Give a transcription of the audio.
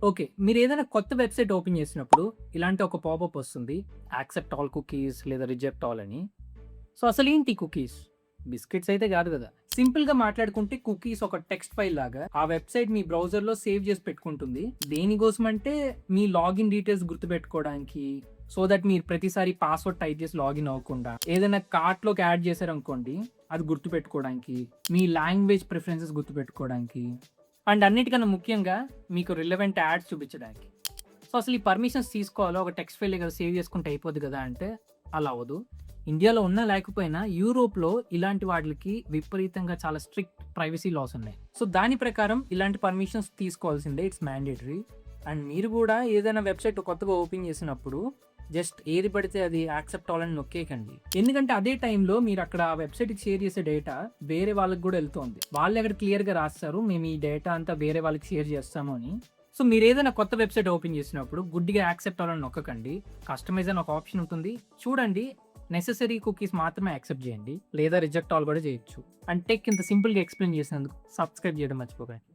Okay. మీరేదైనా కొత్త website open చేసినప్పుడు ఇలాంటి ఒక పాపప్ వస్తుంది. యాక్సెప్ట్ ఆల్ కుకీస్ లేదా రిజెక్ట్ ఆల్ అని. సో, అసలేంటి కుకీస్? బిస్కెట్స్ అయితే గాదు గదా! సింపుల్‌గా మాట్లాడుకుంటే కుకీస్ ఒక టెక్స్ట్ ఫైల్ లాగా ఆ వెబ్‌సైట్ మీ బ్రౌజర్‌లో సేవ్ చేసి పెట్టుకుంటుంది. దేనికోసమంటే మీ లాగిన్ డీటెయిల్స్ గుర్తుపెట్టుకోవడానికి. సో దట్ మీరు ప్రతిసారి పాస్వర్డ్ టైప్ చేసి లాగిన్ అవ్వకుండా. ఏదైనా కార్ట్‌లోకి యాడ్ చేశారనుకోండి, అది గుర్తుపెట్టుకోవడానికి. మీ లాంగ్వేజ్ ప్రిఫరెన్సెస్ గుర్తుపెట్టుకోవడానికి. అండ్ అన్నిటికన్నా ముఖ్యంగా మీకు రిలవెంట్ యాడ్స్ చూపించడానికి. సో, అసలు ఈ పర్మిషన్స్ తీసుకోవాలా? ఒక టెక్స్ట్ ఫైలే కదా! సేవ్ చేసుకుంటే అయిపోద్ది కదా! అంటే అలా అవ్వదు. ఇండియాలో ఉన్నా లేకపోయినా యూరోప్‌లో ఇలాంటి వాటిలకి విపరీతంగా చాలా స్ట్రిక్ట్ ప్రైవసీ లాస్ ఉన్నాయి. సో, దాని ప్రకారం ఇలాంటి పర్మిషన్స్ తీసుకోవాల్సిందే. It's mandatory. అండ్ మీరు కూడా ఏదైనా వెబ్‌సైట్ కొత్తగా ఓపెన్ చేసినప్పుడు జస్ట్ ఏది పడితే అది యాక్సెప్ట్ ఆల్ అని నొక్కేయకండి. ఎందుకంటే అదే టైంలో మీరు అక్కడ ఆ వెబ్‌సైట్‌కి షేర్ చేసే డేటా వేరే వాళ్ళకి కూడా ఎళ్తోంది. వాళ్ళు అక్కడ క్లియర్‌గా రాస్తారు. మేము ఈ డేటా అంతా వేరే వాళ్ళకి షేర్ చేస్తాము అని. సో, మీరేదైనా కొత్త వెబ్‌సైట్ ఓపెన్ చేసినప్పుడు గుడ్డిగా యాక్సెప్ట్ ఆల్ అని నొక్కకండి. కస్టమైజ్ అని ఒక ఆప్షన్ ఉంటుంది. చూడండి. నెసెసరీ కుకీస్ మాత్రమే యాక్సెప్ట్ చేయండి. లేదా రిజెక్ట్ ఆల్ కూడా చేయొచ్చు. అండ్ టెక్ ఇంత సింపుల్‌గా ఎక్స్‌ప్లెయిన్ చేసినందుకు సబ్స్క్రైబ్ చేయడం మర్చిపోకండి.